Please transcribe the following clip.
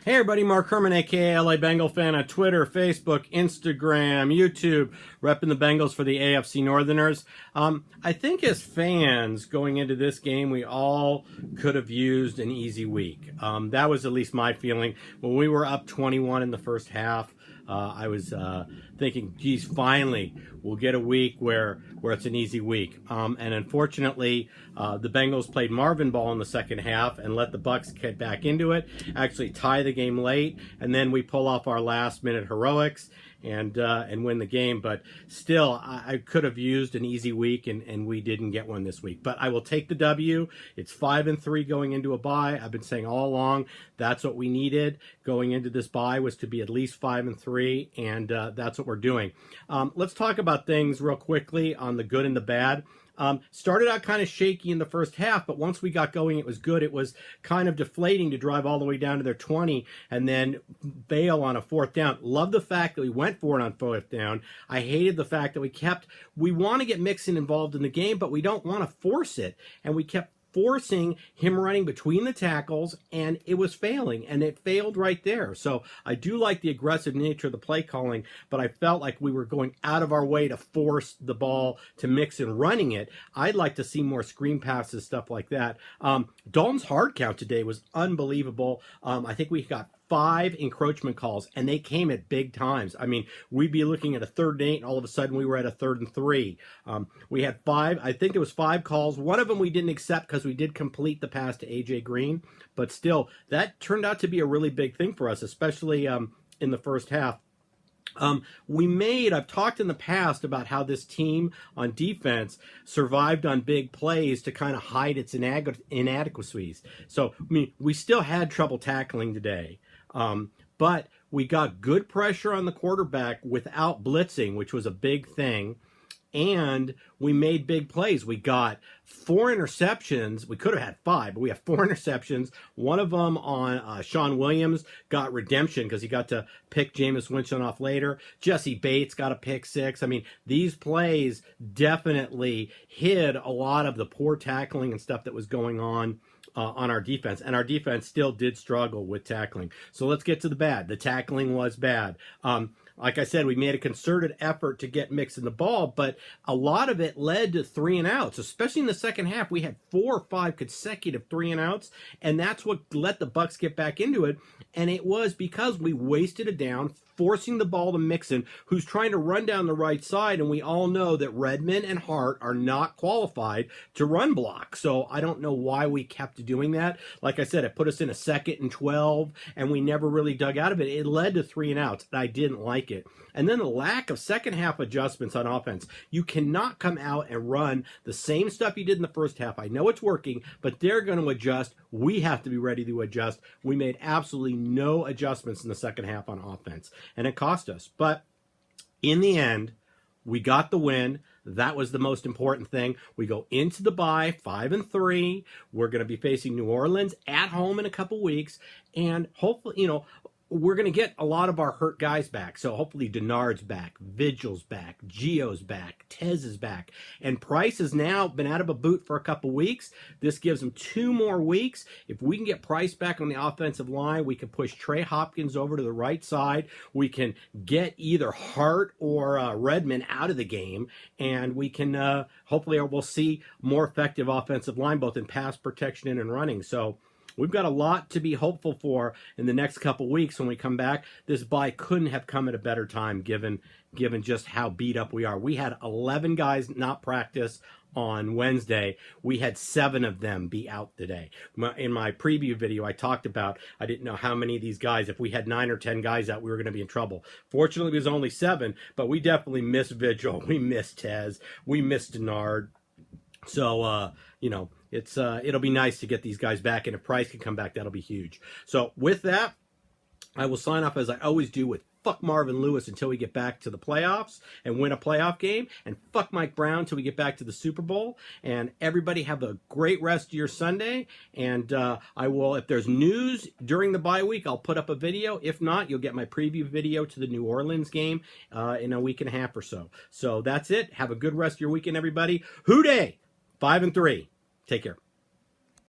Hey everybody, Mark Herman, aka LA Bengal fan on Twitter, Facebook, Instagram, YouTube, repping the Bengals for the AFC Northerners. I think as fans going into this game, we all could have used an easy week. That was at least my feeling. When we were up 21 in the first half, I was thinking, geez, finally we'll get a week where it's an easy week. And unfortunately, the Bengals played Marvin ball in the second half and let the Bucs get back into it, actually tie the game late, and then we pull off our last-minute heroics and win the game. But still, I could have used an easy week, and we didn't get one this week. But I will take the W. It's 5-3 going into a bye. I've been saying all along that's what we needed going into this bye, was to be at least 5-3, and that's what we're doing. Let's talk about things real quickly on the good and the bad. Started out kind of shaky in the first half, but once we got going, it was good. It was kind of deflating to drive all the way down to their 20 and then bail on a fourth down. Love the fact that we went for it on fourth down. I hated the fact that we want to get Mixon involved in the game, but we don't want to force it. And we kept forcing him running between the tackles, and it was failing, and it failed right there. So I do like the aggressive nature of the play calling, but I felt like we were going out of our way to force the ball to Mixon running it. I'd like to see more screen passes, stuff like that. Dalton's hard count today was unbelievable. I think we got 5 encroachment calls, and they came at big times. I mean, we'd be looking at a 3rd and 8, and all of a sudden we were at a 3rd and 3. We had 5, I think it was 5 calls. One of them we didn't accept because we did complete the pass to A.J. Green, but still, that turned out to be a really big thing for us, especially in the first half. I've talked in the past about how this team on defense survived on big plays to kind of hide its inadequacies. So, I mean, we still had trouble tackling today. But we got good pressure on the quarterback without blitzing, which was a big thing. And we made big plays. We got 4 interceptions. We could have had 5, but we have 4 interceptions. One of them on Sean Williams got redemption because he got to pick Jameis Winston off later. Jesse Bates got a pick 6. I mean, these plays definitely hid a lot of the poor tackling and stuff that was going on our defense. And our defense still did struggle with tackling. So let's get to the bad. The tackling was bad. Like I said, we made a concerted effort to get Mixon the ball, but a lot of it led to 3 and outs, especially in the second half. We had 4 or 5 consecutive 3 and outs, and that's what let the Bucs get back into it. And it was because we wasted a down, forcing the ball to Mixon, who's trying to run down the right side, and we all know that Redmond and Hart are not qualified to run block. So I don't know why we kept doing that. Like I said, it put us in a 2nd and 12, and we never really dug out of it. It led to 3 and outs, and I didn't like it. And then the lack of second half adjustments on offense. You cannot come out and run the same stuff you did in the first half. I know it's working, but they're going to adjust. We have to be ready to adjust. We made absolutely no adjustments in the second half on offense, and it cost us. But in the end, we got the win. That was the most important thing. We go into the bye 5-3. We're going to be facing New Orleans at home in a couple weeks, and hopefully, we're going to get a lot of our hurt guys back. So hopefully Denard's back, Vigil's back, Gio's back, Tez is back. And Price has now been out of a boot for a couple weeks. This gives him 2 more weeks. If we can get Price back on the offensive line, we can push Trey Hopkins over to the right side. We can get either Hart or Redmond out of the game. And we can, hopefully we'll see more effective offensive line, both in pass protection and in running. So we've got a lot to be hopeful for in the next couple weeks when we come back. This bye couldn't have come at a better time given just how beat up we are. We had 11 guys not practice on Wednesday. We had 7 of them be out today. In my preview video, I talked about I didn't know how many of these guys, if we had 9 or 10 guys out, we were going to be in trouble. Fortunately, it was only 7, but we definitely missed Vigil. We missed Tez. We missed Denard. So, it'll be nice to get these guys back, and if Price can come back, that'll be huge. So with that, I will sign off as I always do with fuck Marvin Lewis until we get back to the playoffs and win a playoff game, and fuck Mike Brown until we get back to the Super Bowl. And everybody have a great rest of your Sunday, and I will, if there's news during the bye week, I'll put up a video. If not, you'll get my preview video to the New Orleans game in a week and a half or so. So that's it. Have a good rest of your weekend, everybody. Hoo-day! 5-3. Take care.